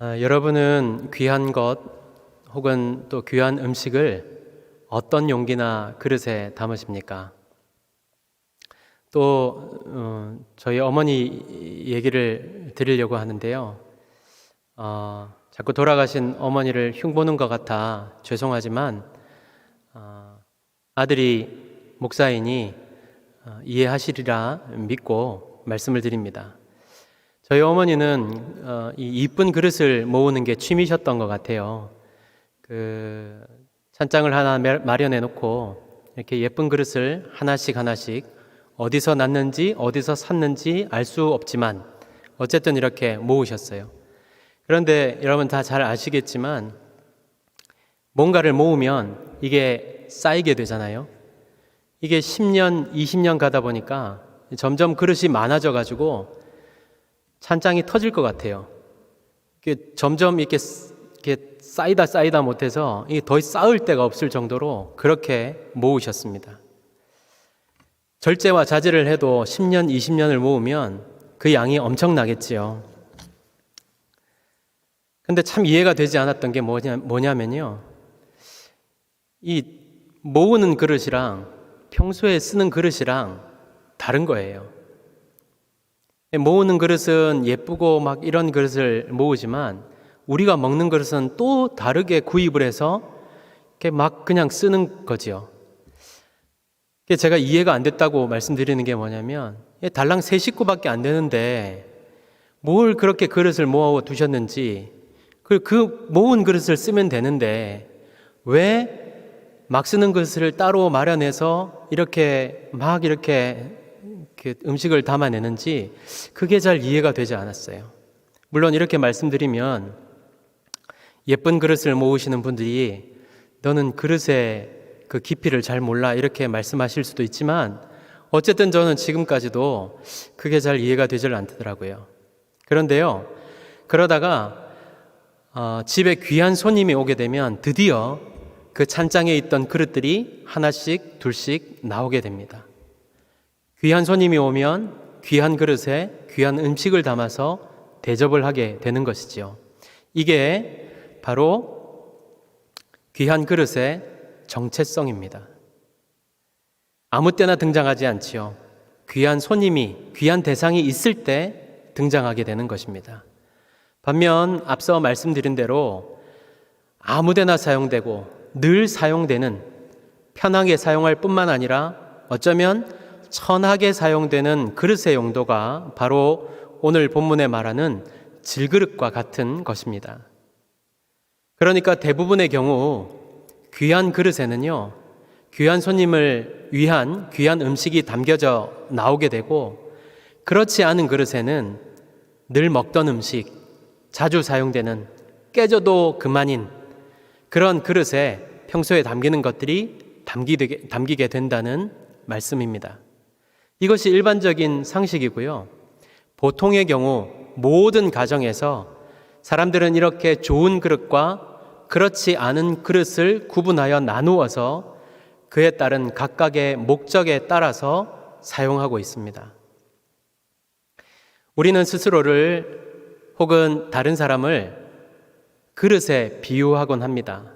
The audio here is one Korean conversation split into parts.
여러분은 귀한 것 혹은 또 귀한 음식을 어떤 용기나 그릇에 담으십니까? 또 저희 어머니 얘기를 드리려고 하는데요. 자꾸 돌아가신 어머니를 흉보는 것 같아 죄송하지만 아들이 목사이니 이해하시리라 믿고 말씀을 드립니다. 저희 어머니는 이 이쁜 그릇을 모으는 게 취미셨던 것 같아요. 찬장을 하나 마련해 놓고 이렇게 예쁜 그릇을 하나씩 어디서 났는지 어디서 샀는지 알 수 없지만 어쨌든 이렇게 모으셨어요. 그런데 여러분 다 잘 아시겠지만 뭔가를 모으면 이게 쌓이게 되잖아요. 이게 10년, 20년 가다 보니까 점점 그릇이 많아져 가지고 찬장이 터질 것 같아요. 이게 점점 이렇게 쌓이다 못해서 이게 더 쌓을 데가 없을 정도로 그렇게 모으셨습니다. 절제와 자제를 해도 10년, 20년을 모으면 그 양이 엄청나겠지요. 근데 참 이해가 되지 않았던 게 뭐냐면요. 이 모으는 그릇이랑 평소에 쓰는 그릇이랑 다른 거예요. 모으는 그릇은 예쁘고 막 이런 그릇을 모으지만 우리가 먹는 그릇은 또 다르게 구입을 해서 이렇게 막 그냥 쓰는 거지요. 제가 이해가 안 됐다고 말씀드리는 게 뭐냐면 달랑 3식구밖에 안 되는데 뭘 그렇게 그릇을 모아 두셨는지 그 모은 그릇을 쓰면 되는데 왜 막 쓰는 그릇을 따로 마련해서 이렇게 음식을 담아내는지 그게 잘 이해가 되지 않았어요. 물론 이렇게 말씀드리면 예쁜 그릇을 모으시는 분들이 너는 그릇의 그 깊이를 잘 몰라 이렇게 말씀하실 수도 있지만 어쨌든 저는 지금까지도 그게 잘 이해가 되질 않더라고요. 그런데요, 그러다가 집에 귀한 손님이 오게 되면 드디어 그 찬장에 있던 그릇들이 하나씩 둘씩 나오게 됩니다. 귀한 손님이 오면 귀한 그릇에 귀한 음식을 담아서 대접을 하게 되는 것이지요. 이게 바로 귀한 그릇의 정체성입니다. 아무 때나 등장하지 않지요. 귀한 손님이, 귀한 대상이 있을 때 등장하게 되는 것입니다. 반면 앞서 말씀드린 대로 아무 데나 사용되고 늘 사용되는, 편하게 사용할 뿐만 아니라 어쩌면 천하게 사용되는 그릇의 용도가 바로 오늘 본문에 말하는 질그릇과 같은 것입니다. 그러니까 대부분의 경우 귀한 그릇에는요, 귀한 손님을 위한 귀한 음식이 담겨져 나오게 되고, 그렇지 않은 그릇에는 늘 먹던 음식, 자주 사용되는, 깨져도 그만인 그런 그릇에 평소에 담기는 것들이 담기게 된다는 말씀입니다. 이것이 일반적인 상식이고요. 보통의 경우 모든 가정에서 사람들은 이렇게 좋은 그릇과 그렇지 않은 그릇을 구분하여 나누어서 그에 따른 각각의 목적에 따라서 사용하고 있습니다. 우리는 스스로를 혹은 다른 사람을 그릇에 비유하곤 합니다.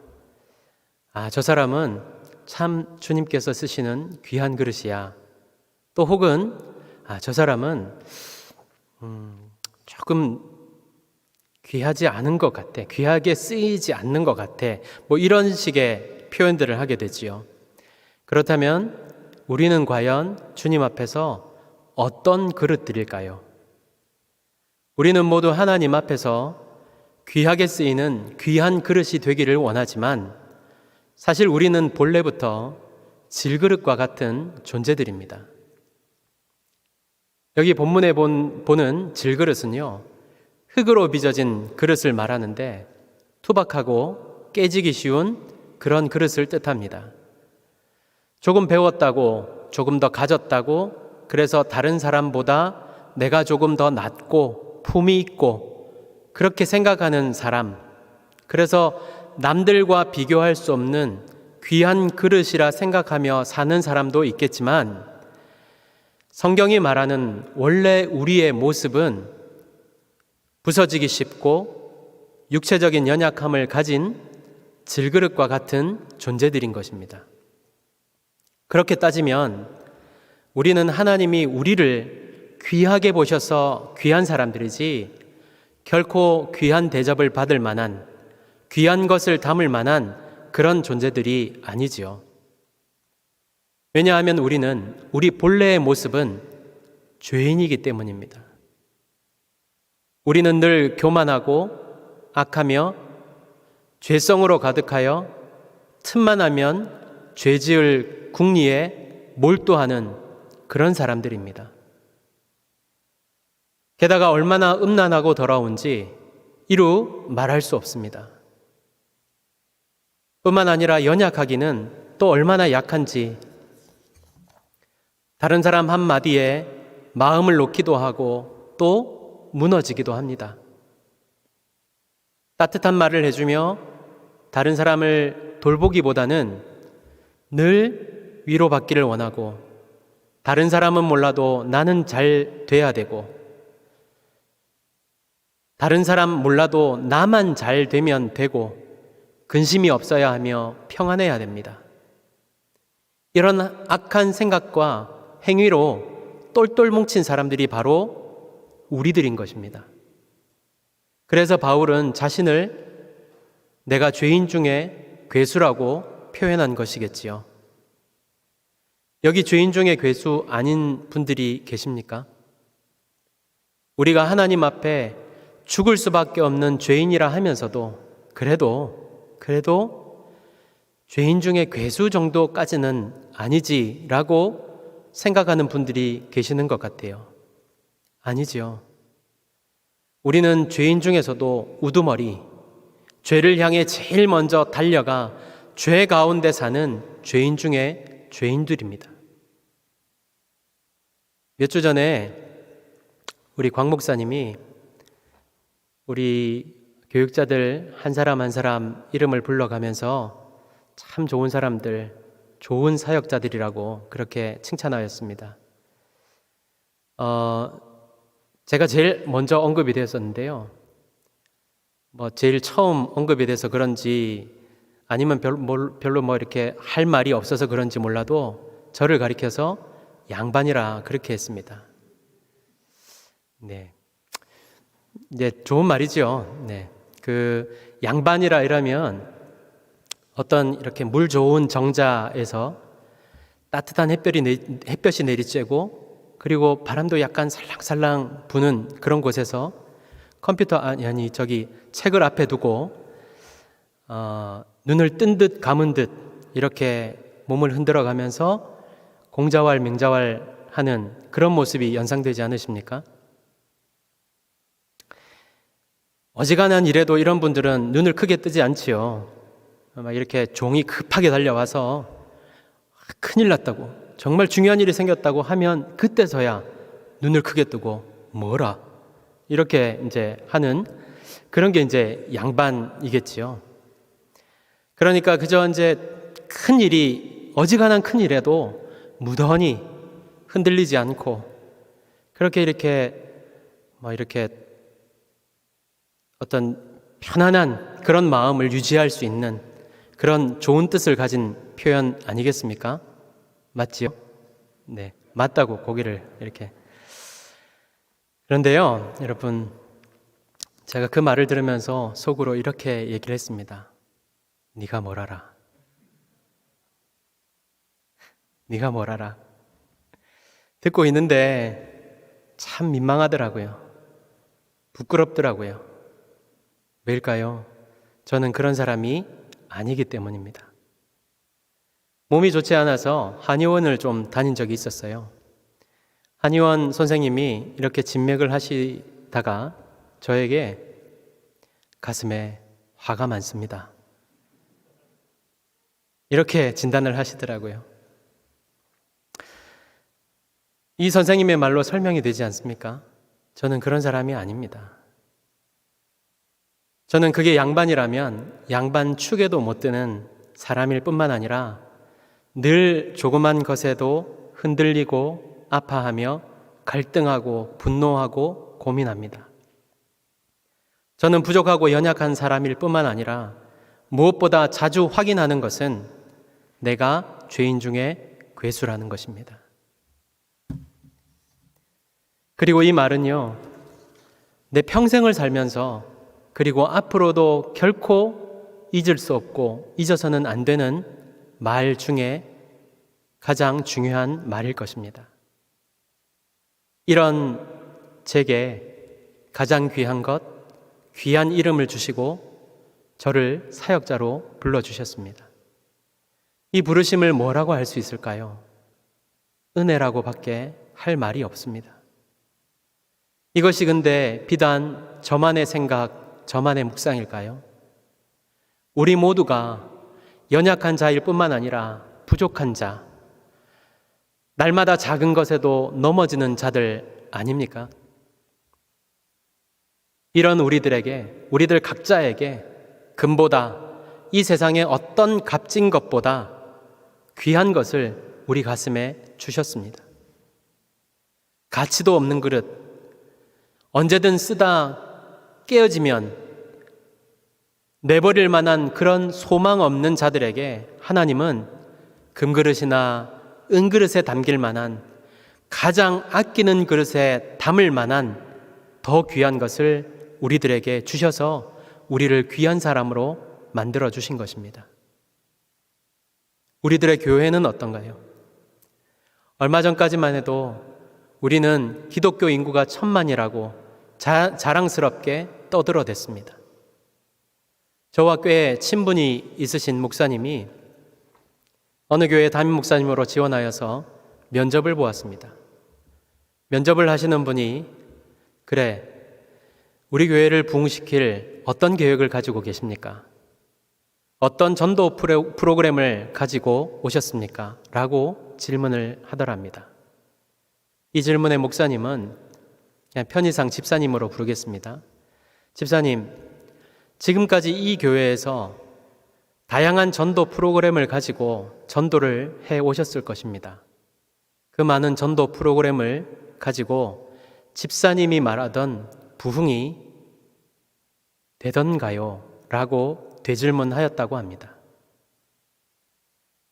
저 사람은 참 주님께서 쓰시는 귀한 그릇이야. 또 혹은 저 사람은 조금 귀하지 않은 것 같아. 귀하게 쓰이지 않는 것 같아. 이런 식의 표현들을 하게 되지요. 그렇다면 우리는 과연 주님 앞에서 어떤 그릇들일까요? 우리는 모두 하나님 앞에서 귀하게 쓰이는 귀한 그릇이 되기를 원하지만 사실 우리는 본래부터 질그릇과 같은 존재들입니다. 여기 본문에 보는 질그릇은요, 흙으로 빚어진 그릇을 말하는데 투박하고 깨지기 쉬운 그런 그릇을 뜻합니다. 조금 배웠다고, 조금 더 가졌다고, 그래서 다른 사람보다 내가 조금 더 낫고 품이 있고 그렇게 생각하는 사람, 그래서 남들과 비교할 수 없는 귀한 그릇이라 생각하며 사는 사람도 있겠지만 성경이 말하는 원래 우리의 모습은 부서지기 쉽고 육체적인 연약함을 가진 질그릇과 같은 존재들인 것입니다. 그렇게 따지면 우리는 하나님이 우리를 귀하게 보셔서 귀한 사람들이지 결코 귀한 대접을 받을 만한, 귀한 것을 담을 만한 그런 존재들이 아니지요. 왜냐하면 우리는 우리 본래의 모습은 죄인이기 때문입니다. 우리는 늘 교만하고 악하며 죄성으로 가득하여 틈만 하면 죄지을 궁리에 몰두하는 그런 사람들입니다. 게다가 얼마나 음란하고 더러운지 이루 말할 수 없습니다. 뿐만 아니라 연약하기는 또 얼마나 약한지 다른 사람 한마디에 마음을 놓기도 하고 또 무너지기도 합니다. 따뜻한 말을 해주며 다른 사람을 돌보기보다는 늘 위로받기를 원하고 다른 사람은 몰라도 나는 잘 돼야 되고 다른 사람 몰라도 나만 잘 되면 되고 근심이 없어야 하며 평안해야 됩니다. 이런 악한 생각과 행위로 똘똘 뭉친 사람들이 바로 우리들인 것입니다. 그래서 바울은 자신을 내가 죄인 중에 괴수라고 표현한 것이겠지요. 여기 죄인 중에 괴수 아닌 분들이 계십니까? 우리가 하나님 앞에 죽을 수밖에 없는 죄인이라 하면서도 그래도 죄인 중에 괴수 정도까지는 아니지라고 생각하는 분들이 계시는 것 같아요. 아니지요. 우리는 죄인 중에서도 우두머리, 죄를 향해 제일 먼저 달려가 죄 가운데 사는 죄인 중에 죄인들입니다. 몇 주 전에 우리 광 목사님이 우리 교육자들 한 사람 한 사람 이름을 불러가면서 참 좋은 사람들, 좋은 사역자들이라고 그렇게 칭찬하였습니다. 제가 제일 먼저 언급이 되었었는데요. 제일 처음 언급이 돼서 그런지 아니면 별로 이렇게 할 말이 없어서 그런지 몰라도 저를 가리켜서 양반이라 그렇게 했습니다. 네. 네, 좋은 말이죠. 네. 그 양반이라 이러면 어떤 이렇게 물 좋은 정자에서 따뜻한 햇볕이 내리쬐고 그리고 바람도 약간 살랑살랑 부는 그런 곳에서 책을 앞에 두고 눈을 뜬 듯 감은 듯 이렇게 몸을 흔들어 가면서 공자왈 맹자왈 하는 그런 모습이 연상되지 않으십니까? 어지간한 일에도 이런 분들은 눈을 크게 뜨지 않지요. 막 이렇게 종이 급하게 달려와서 큰일 났다고, 정말 중요한 일이 생겼다고 하면 그때서야 눈을 크게 뜨고 뭐라 이렇게 이제 하는 그런 게 이제 양반이겠지요. 그러니까 그저 이제 큰 일이, 어지간한 큰 일에도 무던히 흔들리지 않고 그렇게 이렇게 어떤 편안한 그런 마음을 유지할 수 있는 그런 좋은 뜻을 가진 표현 아니겠습니까? 맞지요? 네, 맞다고 고개를 이렇게. 그런데요, 여러분, 제가 그 말을 들으면서 속으로 이렇게 얘기를 했습니다. 네가 뭘 알아? 네가 뭘 알아? 듣고 있는데 참 민망하더라고요. 부끄럽더라고요. 왜일까요? 저는 그런 사람이 아니기 때문입니다. 몸이 좋지 않아서 한의원을 좀 다닌 적이 있었어요. 한의원 선생님이 이렇게 진맥을 하시다가 저에게 가슴에 화가 많습니다. 이렇게 진단을 하시더라고요. 이 선생님의 말로 설명이 되지 않습니까? 저는 그런 사람이 아닙니다. 저는 그게 양반이라면 양반 축에도 못 드는 사람일 뿐만 아니라 늘 조그만 것에도 흔들리고 아파하며 갈등하고 분노하고 고민합니다. 저는 부족하고 연약한 사람일 뿐만 아니라 무엇보다 자주 확인하는 것은 내가 죄인 중에 괴수라는 것입니다. 그리고 이 말은요, 내 평생을 살면서 그리고 앞으로도 결코 잊을 수 없고 잊어서는 안 되는 말 중에 가장 중요한 말일 것입니다. 이런 제게 가장 귀한 것, 귀한 이름을 주시고 저를 사역자로 불러주셨습니다. 이 부르심을 뭐라고 할 수 있을까요? 은혜라고 밖에 할 말이 없습니다. 이것이 근데 비단 저만의 생각, 저만의 묵상일까요? 우리 모두가 연약한 자일 뿐만 아니라 부족한 자, 날마다 작은 것에도 넘어지는 자들 아닙니까? 이런 우리들 각자에게 금보다 이 세상의 어떤 값진 것보다 귀한 것을 우리 가슴에 주셨습니다. 가치도 없는 그릇, 언제든 쓰다 깨어지면 내버릴 만한 그런 소망 없는 자들에게 하나님은 금그릇이나 은그릇에 담길 만한, 가장 아끼는 그릇에 담을 만한 더 귀한 것을 우리들에게 주셔서 우리를 귀한 사람으로 만들어 주신 것입니다. 우리들의 교회는 어떤가요? 얼마 전까지만 해도 우리는 기독교 인구가 1000만이라고 자랑스럽게 떠들어댔습니다. 저와 꽤 친분이 있으신 목사님이 어느 교회 담임 목사님으로 지원하여서 면접을 보았습니다. 면접을 하시는 분이 그래, 우리 교회를 부흥시킬 어떤 계획을 가지고 계십니까? 어떤 전도 프로그램을 가지고 오셨습니까? 라고 질문을 하더랍니다. 이 질문에 목사님은 그냥 편의상 집사님으로 부르겠습니다. 집사님, 지금까지 이 교회에서 다양한 전도 프로그램을 가지고 전도를 해 오셨을 것입니다. 그 많은 전도 프로그램을 가지고 집사님이 말하던 부흥이 되던가요? 라고 되질문하였다고 합니다.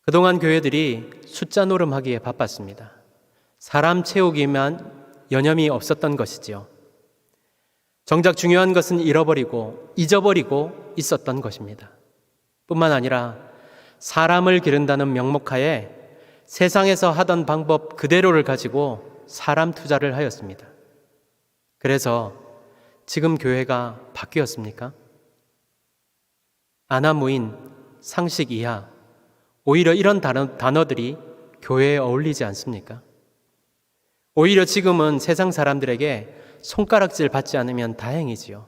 그동안 교회들이 숫자 노름하기에 바빴습니다. 사람 채우기만 여념이 없었던 것이지요. 정작 중요한 것은 잊어버리고 있었던 것입니다. 뿐만 아니라 사람을 기른다는 명목하에 세상에서 하던 방법 그대로를 가지고 사람 투자를 하였습니다. 그래서 지금 교회가 바뀌었습니까? 아나무인, 상식 이하, 오히려 이런 단어들이 교회에 어울리지 않습니까? 오히려 지금은 세상 사람들에게 손가락질 받지 않으면 다행이지요.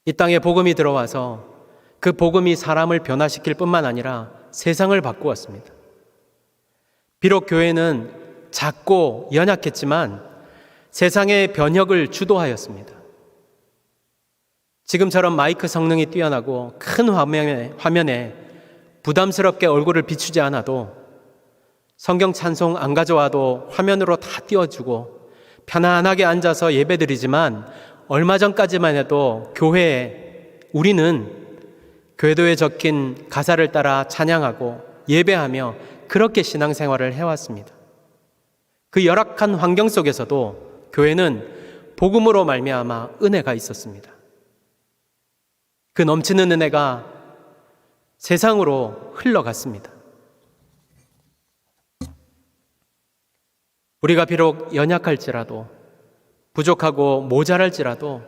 이 땅에 복음이 들어와서 그 복음이 사람을 변화시킬 뿐만 아니라 세상을 바꾸었습니다. 비록 교회는 작고 연약했지만 세상의 변혁을 주도하였습니다. 지금처럼 마이크 성능이 뛰어나고 큰 화면에 부담스럽게 얼굴을 비추지 않아도 성경 찬송 안 가져와도 화면으로 다 띄워주고 편안하게 앉아서 예배드리지만 얼마 전까지만 해도 교회에 우리는 궤도에 적힌 가사를 따라 찬양하고 예배하며 그렇게 신앙생활을 해왔습니다. 그 열악한 환경 속에서도 교회는 복음으로 말미암아 은혜가 있었습니다. 그 넘치는 은혜가 세상으로 흘러갔습니다. 우리가 비록 연약할지라도 부족하고 모자랄지라도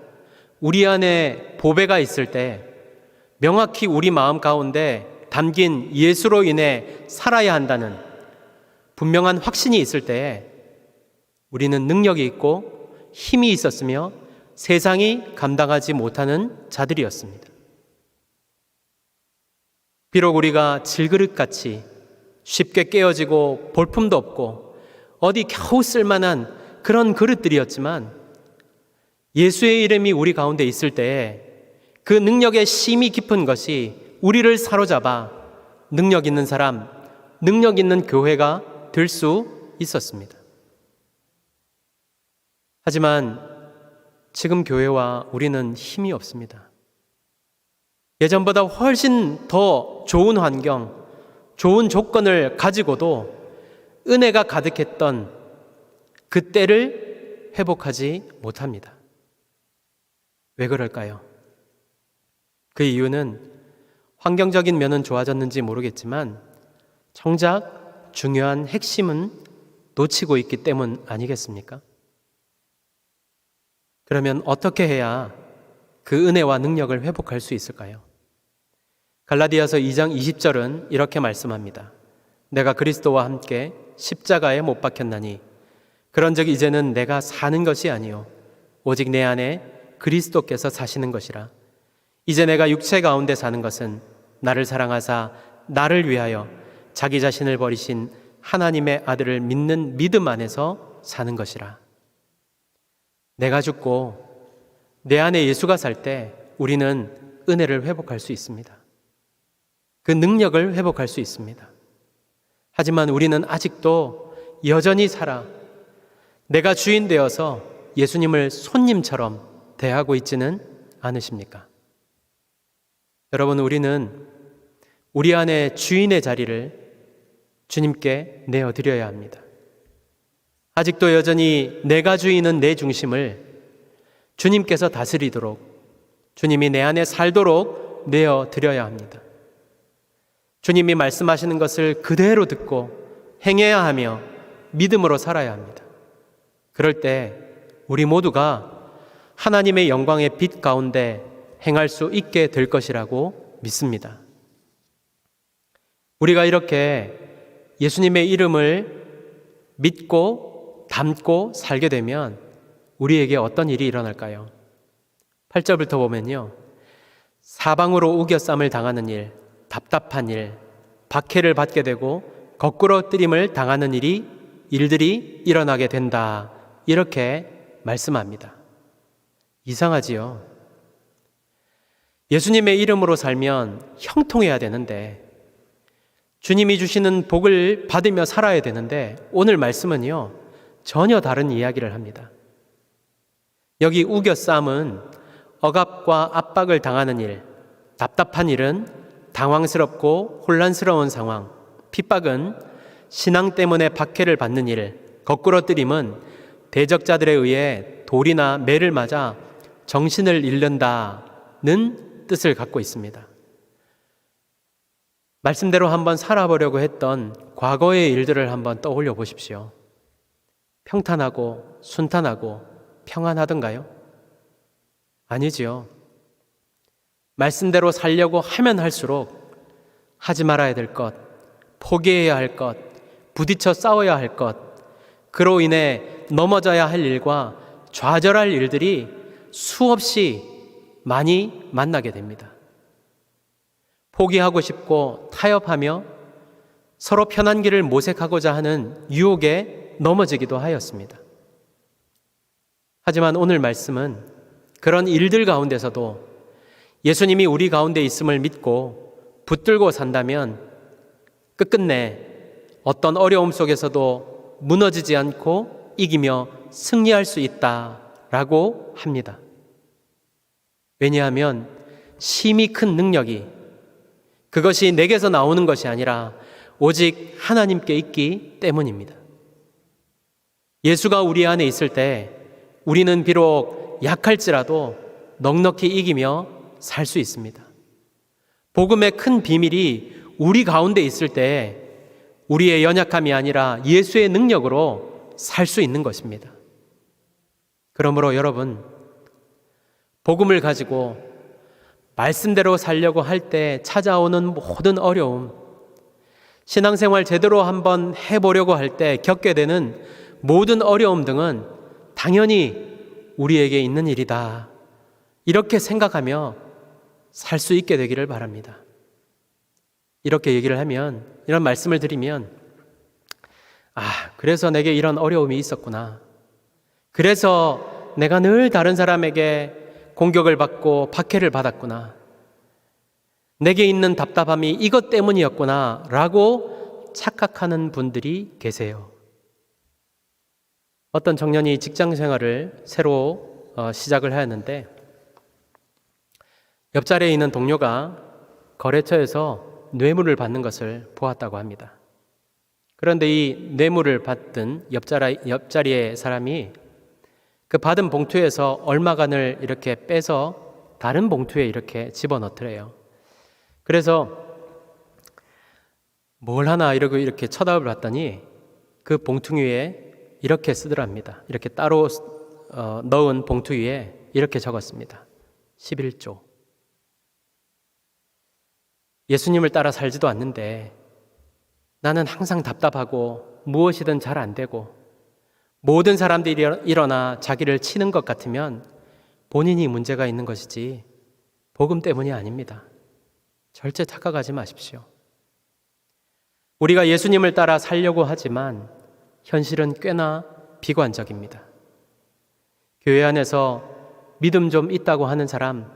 우리 안에 보배가 있을 때 명확히 우리 마음 가운데 담긴 예수로 인해 살아야 한다는 분명한 확신이 있을 때에 우리는 능력이 있고 힘이 있었으며 세상이 감당하지 못하는 자들이었습니다. 비록 우리가 질그릇같이 쉽게 깨어지고 볼품도 없고 어디 겨우 쓸만한 그런 그릇들이었지만 예수의 이름이 우리 가운데 있을 때에 그 능력의 심이 깊은 것이 우리를 사로잡아 능력 있는 사람, 능력 있는 교회가 될 수 있었습니다. 하지만 지금 교회와 우리는 힘이 없습니다. 예전보다 훨씬 더 좋은 환경, 좋은 조건을 가지고도 은혜가 가득했던 그때를 회복하지 못합니다. 왜 그럴까요? 그 이유는 환경적인 면은 좋아졌는지 모르겠지만 정작 중요한 핵심은 놓치고 있기 때문 아니겠습니까? 그러면 어떻게 해야 그 은혜와 능력을 회복할 수 있을까요? 갈라디아서 2장 20절은 이렇게 말씀합니다. 내가 그리스도와 함께 십자가에 못 박혔나니 그런즉 이제는 내가 사는 것이 아니요 오직 내 안에 그리스도께서 사시는 것이라. 이제 내가 육체 가운데 사는 것은 나를 사랑하사 나를 위하여 자기 자신을 버리신 하나님의 아들을 믿는 믿음 안에서 사는 것이라. 내가 죽고 내 안에 예수가 살 때 우리는 은혜를 회복할 수 있습니다. 그 능력을 회복할 수 있습니다. 하지만 우리는 아직도 여전히 살아 내가 주인 되어서 예수님을 손님처럼 대하고 있지는 않으십니까? 여러분, 우리는 우리 안에 주인의 자리를 주님께 내어드려야 합니다. 아직도 여전히 내가 주인은 내 중심을 주님께서 다스리도록, 주님이 내 안에 살도록 내어드려야 합니다. 주님이 말씀하시는 것을 그대로 듣고 행해야 하며 믿음으로 살아야 합니다. 그럴 때 우리 모두가 하나님의 영광의 빛 가운데 행할 수 있게 될 것이라고 믿습니다. 우리가 이렇게 예수님의 이름을 믿고 담고 살게 되면 우리에게 어떤 일이 일어날까요? 8절부터 보면요, 사방으로 우겨쌈을 당하는 일, 답답한 일, 박해를 받게 되고 거꾸로 뜨림을 당하는 일들이 일어나게 된다, 이렇게 말씀합니다. 이상하지요? 예수님의 이름으로 살면 형통해야 되는데, 주님이 주시는 복을 받으며 살아야 되는데, 오늘 말씀은요 전혀 다른 이야기를 합니다. 여기 우겨쌈은 억압과 압박을 당하는 일, 답답한 일은 당황스럽고 혼란스러운 상황, 핍박은 신앙 때문에 박해를 받는 일, 거꾸로 뜨림은 대적자들에 의해 돌이나 매를 맞아 정신을 잃는다는 뜻을 갖고 있습니다. 말씀대로 한번 살아보려고 했던 과거의 일들을 한번 떠올려 보십시오. 평탄하고 순탄하고 평안하던가요? 아니지요. 말씀대로 살려고 하면 할수록 하지 말아야 될 것, 포기해야 할 것, 부딪혀 싸워야 할 것, 그로 인해 넘어져야 할 일과 좌절할 일들이 수없이 많이 만나게 됩니다. 포기하고 싶고 타협하며 서로 편한 길을 모색하고자 하는 유혹에 넘어지기도 하였습니다. 하지만 오늘 말씀은 그런 일들 가운데서도 예수님이 우리 가운데 있음을 믿고 붙들고 산다면 끝끝내 어떤 어려움 속에서도 무너지지 않고 이기며 승리할 수 있다라고 합니다. 왜냐하면 심히 큰 능력이 그것이 내게서 나오는 것이 아니라 오직 하나님께 있기 때문입니다. 예수가 우리 안에 있을 때 우리는 비록 약할지라도 넉넉히 이기며 살 수 있습니다. 복음의 큰 비밀이 우리 가운데 있을 때 우리의 연약함이 아니라 예수의 능력으로 살 수 있는 것입니다. 그러므로 여러분, 복음을 가지고 말씀대로 살려고 할 때 찾아오는 모든 어려움, 신앙생활 제대로 한번 해보려고 할 때 겪게 되는 모든 어려움 등은 당연히 우리에게 있는 일이다, 이렇게 생각하며 살 수 있게 되기를 바랍니다. 이렇게 얘기를 하면, 이런 말씀을 드리면, 그래서 내게 이런 어려움이 있었구나, 그래서 내가 늘 다른 사람에게 공격을 받고 박해를 받았구나, 내게 있는 답답함이 이것 때문이었구나 라고 착각하는 분들이 계세요. 어떤 청년이 직장 생활을 새로 시작을 하였는데 옆자리에 있는 동료가 거래처에서 뇌물을 받는 것을 보았다고 합니다. 그런데 이 뇌물을 받던 옆자리의 사람이 그 받은 봉투에서 얼마간을 이렇게 빼서 다른 봉투에 이렇게 집어넣더래요. 그래서 뭘 하나 이러고 이렇게 쳐다볼 봤더니 그 봉투 위에 이렇게 쓰더랍니다. 이렇게 따로 넣은 봉투 위에 이렇게 적었습니다. 11조. 예수님을 따라 살지도 않는데 나는 항상 답답하고 무엇이든 잘 안 되고 모든 사람들이 일어나 자기를 치는 것 같으면 본인이 문제가 있는 것이지 복음 때문이 아닙니다. 절대 착각하지 마십시오. 우리가 예수님을 따라 살려고 하지만 현실은 꽤나 비관적입니다. 교회 안에서 믿음 좀 있다고 하는 사람,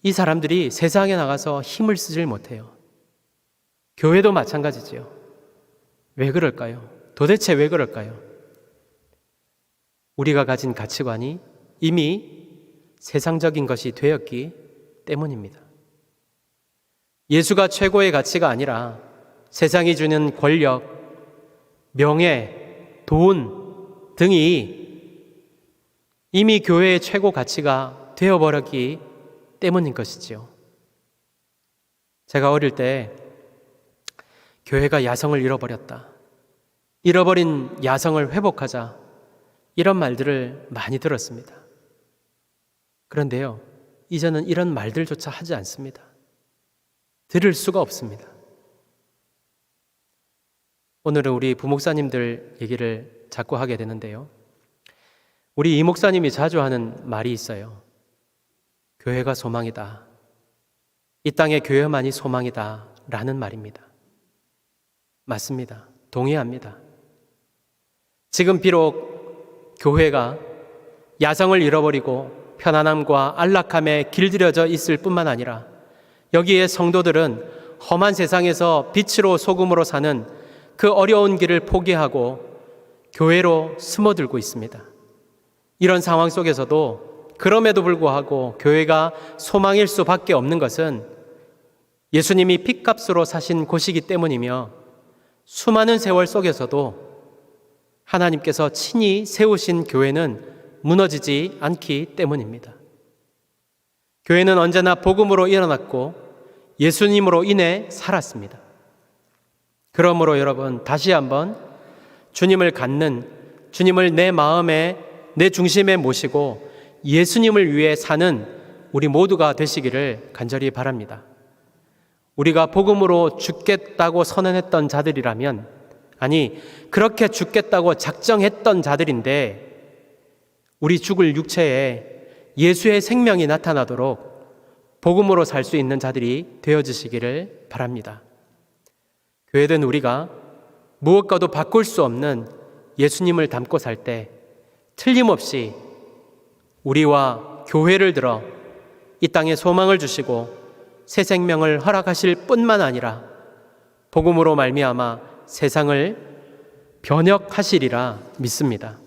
이 사람들이 세상에 나가서 힘을 쓰질 못해요. 교회도 마찬가지지요. 왜 그럴까요? 도대체 왜 그럴까요? 우리가 가진 가치관이 이미 세상적인 것이 되었기 때문입니다. 예수가 최고의 가치가 아니라 세상이 주는 권력, 명예, 돈 등이 이미 교회의 최고 가치가 되어버렸기 때문인 것이지요. 제가 어릴 때 교회가 야성을 잃어버렸다. 잃어버린 야성을 회복하자. 이런 말들을 많이 들었습니다. 그런데요, 이제는 이런 말들조차 하지 않습니다. 들을 수가 없습니다. 오늘은 우리 부목사님들 얘기를 자꾸 하게 되는데요. 우리 이목사님이 자주 하는 말이 있어요. 교회가 소망이다. 이 땅의 교회만이 소망이다. 라는 말입니다. 맞습니다. 동의합니다. 지금 비록 교회가 야성을 잃어버리고 편안함과 안락함에 길들여져 있을 뿐만 아니라 여기에 성도들은 험한 세상에서 빛으로 소금으로 사는 그 어려운 길을 포기하고 교회로 숨어들고 있습니다. 이런 상황 속에서도 그럼에도 불구하고 교회가 소망일 수밖에 없는 것은 예수님이 핏값으로 사신 곳이기 때문이며 수많은 세월 속에서도 하나님께서 친히 세우신 교회는 무너지지 않기 때문입니다. 교회는 언제나 복음으로 일어났고 예수님으로 인해 살았습니다. 그러므로 여러분 다시 한번 주님을 갖는, 주님을 내 마음에, 내 중심에 모시고 예수님을 위해 사는 우리 모두가 되시기를 간절히 바랍니다. 우리가 복음으로 죽겠다고 선언했던 자들이라면, 아니 그렇게 죽겠다고 작정했던 자들인데 우리 죽을 육체에 예수의 생명이 나타나도록 복음으로 살 수 있는 자들이 되어주시기를 바랍니다. 교회된 우리가 무엇과도 바꿀 수 없는 예수님을 닮고 살 때 틀림없이 우리와 교회를 들어 이 땅에 소망을 주시고 새 생명을 허락하실 뿐만 아니라 복음으로 말미암아 세상을 변혁하시리라 믿습니다.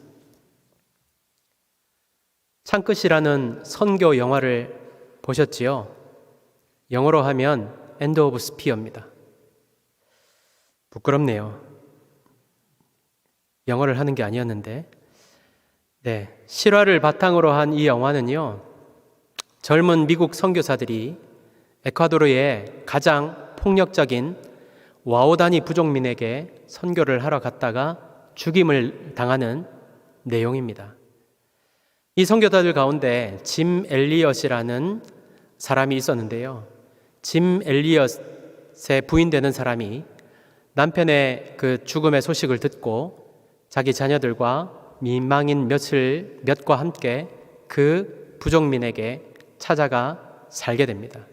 창끝이라는 선교 영화를 보셨지요? 영어로 하면 End of Spear입니다. 부끄럽네요. 영어를 하는 게 아니었는데, 실화를 바탕으로 한 이 영화는요, 젊은 미국 선교사들이 에콰도르의 가장 폭력적인 와오다니 부족민에게 선교를 하러 갔다가 죽임을 당하는 내용입니다. 이 선교사들 가운데 짐 엘리엇이라는 사람이 있었는데요. 짐 엘리엇의 부인 되는 사람이 남편의 그 죽음의 소식을 듣고 자기 자녀들과 민망인 몇과 함께 그 부족민에게 찾아가 살게 됩니다.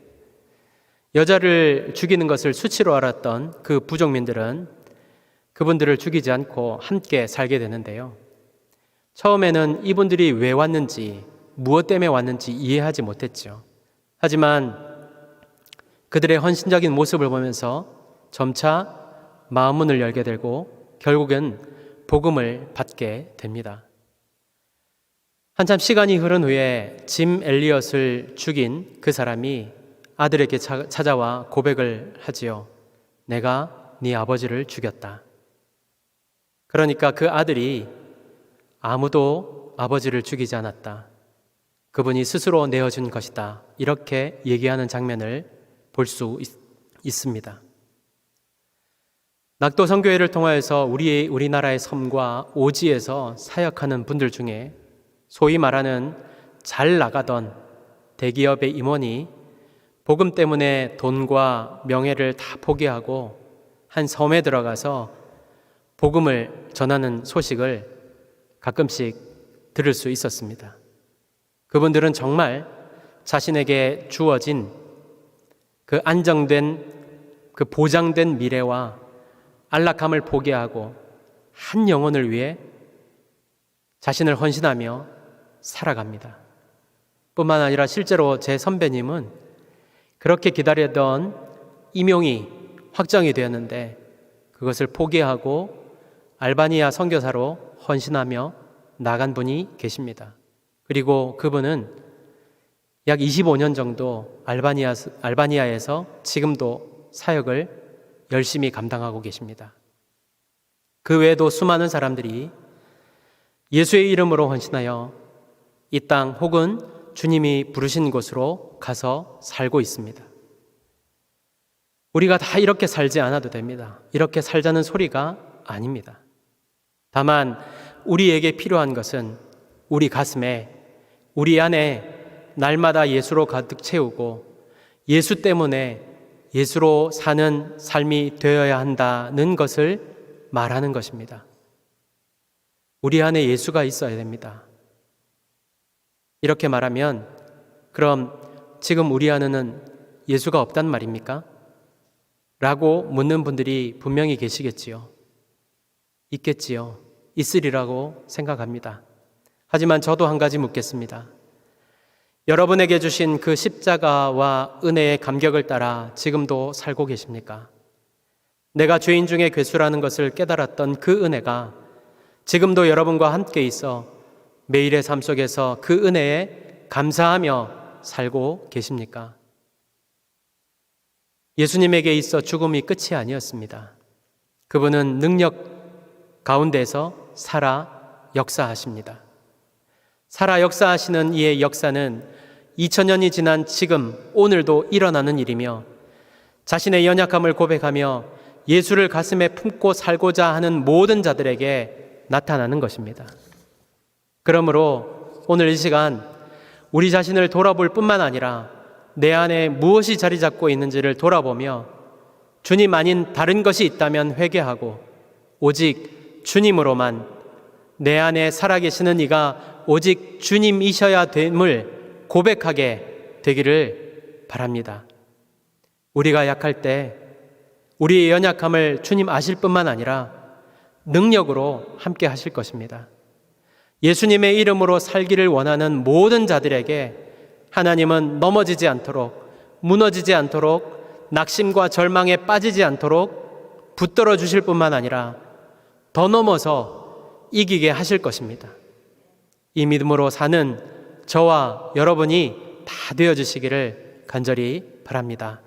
여자를 죽이는 것을 수치로 알았던 그 부족민들은 그분들을 죽이지 않고 함께 살게 되는데요. 처음에는 이분들이 왜 왔는지, 무엇 때문에 왔는지 이해하지 못했죠. 하지만 그들의 헌신적인 모습을 보면서 점차 마음 문을 열게 되고 결국은 복음을 받게 됩니다. 한참 시간이 흐른 후에 짐 엘리엇을 죽인 그 사람이 아들에게 찾아와 고백을 하지요. 내가 네 아버지를 죽였다. 그러니까 그 아들이 아무도 아버지를 죽이지 않았다. 그분이 스스로 내어준 것이다. 이렇게 얘기하는 장면을 볼 수 있습니다. 낙도 선교회를 통하여서 우리나라의 섬과 오지에서 사역하는 분들 중에 소위 말하는 잘 나가던 대기업의 임원이 복음 때문에 돈과 명예를 다 포기하고 한 섬에 들어가서 복음을 전하는 소식을 가끔씩 들을 수 있었습니다. 그분들은 정말 자신에게 주어진 그 안정된, 그 보장된 미래와 안락함을 포기하고 한 영혼을 위해 자신을 헌신하며 살아갑니다. 뿐만 아니라 실제로 제 선배님은 그렇게 기다리던 임용이 확정이 되었는데 그것을 포기하고 알바니아 선교사로 헌신하며 나간 분이 계십니다. 그리고 그분은 약 25년 정도 알바니아에서 지금도 사역을 열심히 감당하고 계십니다. 그 외에도 수많은 사람들이 예수의 이름으로 헌신하여 이 땅 혹은 주님이 부르신 곳으로 가서 살고 있습니다. 우리가 다 이렇게 살지 않아도 됩니다. 이렇게 살자는 소리가 아닙니다. 다만 우리에게 필요한 것은 우리 가슴에, 우리 안에 날마다 예수로 가득 채우고 예수 때문에 예수로 사는 삶이 되어야 한다는 것을 말하는 것입니다. 우리 안에 예수가 있어야 됩니다. 이렇게 말하면 그럼 지금 우리 안에는 예수가 없단 말입니까? 라고 묻는 분들이 분명히 계시겠지요. 있겠지요. 있으리라고 생각합니다. 하지만 저도 한 가지 묻겠습니다. 여러분에게 주신 그 십자가와 은혜의 감격을 따라 지금도 살고 계십니까? 내가 죄인 중에 괴수라는 것을 깨달았던 그 은혜가 지금도 여러분과 함께 있어 매일의 삶 속에서 그 은혜에 감사하며 살고 계십니까? 예수님에게 있어 죽음이 끝이 아니었습니다. 그분은 능력 가운데서 살아 역사하십니다. 살아 역사하시는 이의 역사는 2000년이 지난 지금 오늘도 일어나는 일이며 자신의 연약함을 고백하며 예수를 가슴에 품고 살고자 하는 모든 자들에게 나타나는 것입니다. 그러므로 오늘 이 시간 우리 자신을 돌아볼 뿐만 아니라 내 안에 무엇이 자리 잡고 있는지를 돌아보며 주님 아닌 다른 것이 있다면 회개하고 오직 주님으로만 내 안에 살아계시는 이가 오직 주님이셔야 됨을 고백하게 되기를 바랍니다. 우리가 약할 때 우리의 연약함을 주님 아실 뿐만 아니라 능력으로 함께 하실 것입니다. 예수님의 이름으로 살기를 원하는 모든 자들에게 하나님은 넘어지지 않도록, 무너지지 않도록, 낙심과 절망에 빠지지 않도록 붙들어 주실 뿐만 아니라 더 넘어서 이기게 하실 것입니다. 이 믿음으로 사는 저와 여러분이 다 되어주시기를 간절히 바랍니다.